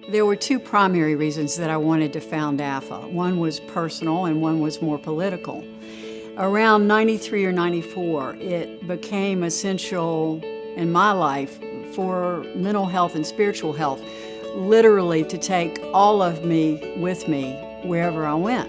There were two primary reasons that I wanted to found AFFA. One was personal and one was more political. Around 93 or 94, it became essential in my life for mental health and spiritual health, literally to take all of me with me wherever I went.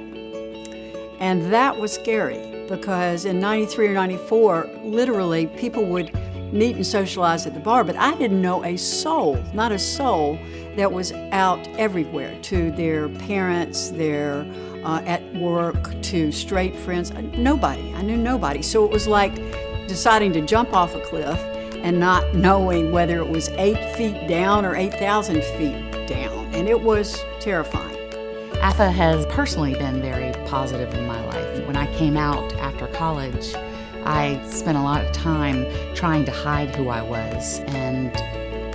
And that was scary because in 93 or 94, literally people would meet and socialize at the bar, but I didn't know a soul, not a soul, that was out everywhere, to their parents, their at work, to straight friends. Nobody. I knew nobody. So it was like deciding to jump off a cliff and not knowing whether it was 8 feet down or 8,000 feet down. And it was terrifying. AFFA has personally been very positive in my life. When I came out after college, I spent a lot of time trying to hide who I was and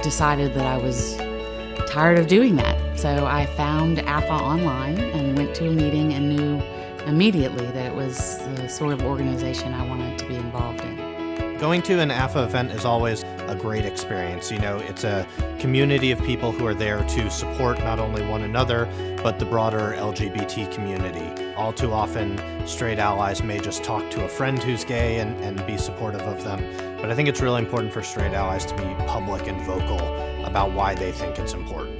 decided that I was tired of doing that. So I found AFFA online and went to a meeting and knew immediately that it was the sort of organization I wanted to be involved in. Going to an AFFA event is always a great experience. You know, it's a community of people who are there to support not only one another, but the broader LGBT community. All too often, straight allies may just talk to a friend who's gay and be supportive of them. But I think it's really important for straight allies to be public and vocal about why they think it's important.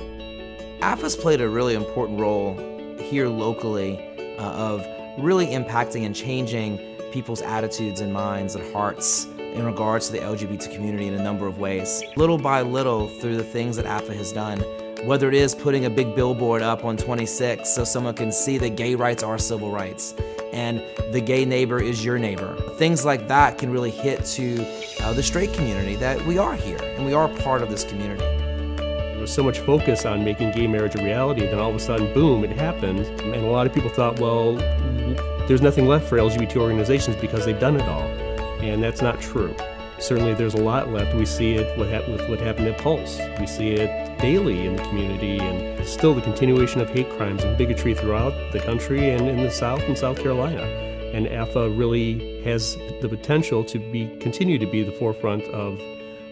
AFFA's played a really important role here locally of really impacting and changing people's attitudes and minds and hearts in regards to the LGBT community in a number of ways. Little by little, through the things that AFFA has done, whether it is putting a big billboard up on 26 so someone can see that gay rights are civil rights and the gay neighbor is your neighbor. Things like that can really hit to the straight community, that we are here and we are part of this community. There was so much focus on making gay marriage a reality, then all of a sudden, boom, it happened. And a lot of people thought, well, there's nothing left for LGBT organizations because they've done it all. And that's not true. Certainly there's a lot left. We see it with what happened at Pulse. We see it daily in the community, and still the continuation of hate crimes and bigotry throughout the country and in the South and South Carolina. And AFFA really has the potential to continue to be the forefront of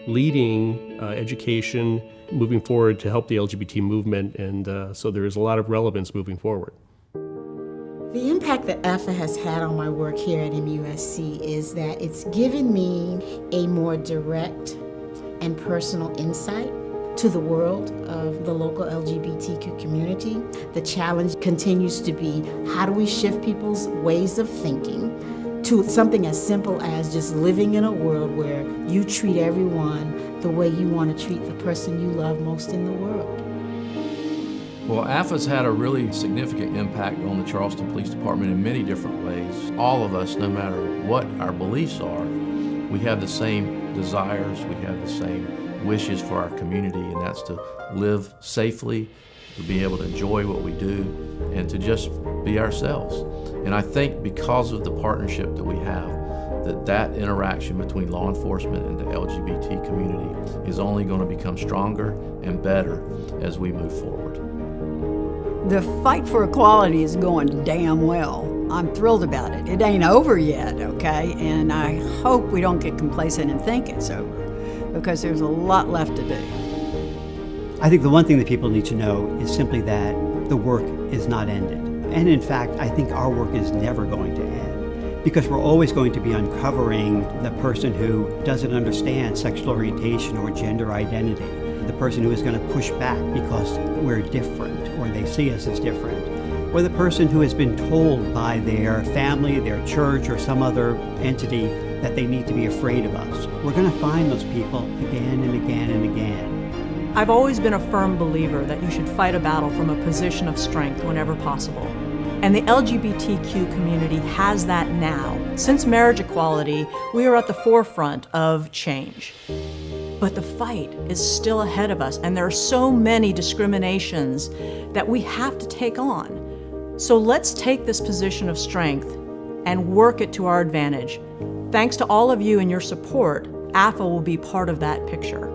leading education moving forward to help the LGBT movement, and so there is a lot of relevance moving forward. The impact that AFFA has had on my work here at MUSC is that it's given me a more direct and personal insight to the world of the local LGBTQ community. The challenge continues to be, how do we shift people's ways of thinking to something as simple as just living in a world where you treat everyone the way you want to treat the person you love most in the world. Well, AFFA's had a really significant impact on the Charleston Police Department in many different ways. All of us, no matter what our beliefs are, we have the same desires, we have the same wishes for our community, and that's to live safely, to be able to enjoy what we do, and to just be ourselves. And I think because of the partnership that we have, that interaction between law enforcement and the LGBT community is only going to become stronger and better as we move forward. The fight for equality is going damn well. I'm thrilled about it. It ain't over yet, okay? And I hope we don't get complacent and think it's over, because there's a lot left to do. I think the one thing that people need to know is simply that the work is not ended. And in fact, I think our work is never going to end, because we're always going to be uncovering the person who doesn't understand sexual orientation or gender identity, the person who is going to push back because we're different or they see us as different, or the person who has been told by their family, their church, or some other entity that they need to be afraid of us. We're going to find those people again and again and again. I've always been a firm believer that you should fight a battle from a position of strength whenever possible. And the LGBTQ community has that now. Since marriage equality, we are at the forefront of change. But the fight is still ahead of us, and there are so many discriminations that we have to take on. So let's take this position of strength and work it to our advantage. Thanks to all of you and your support, AFFA will be part of that picture.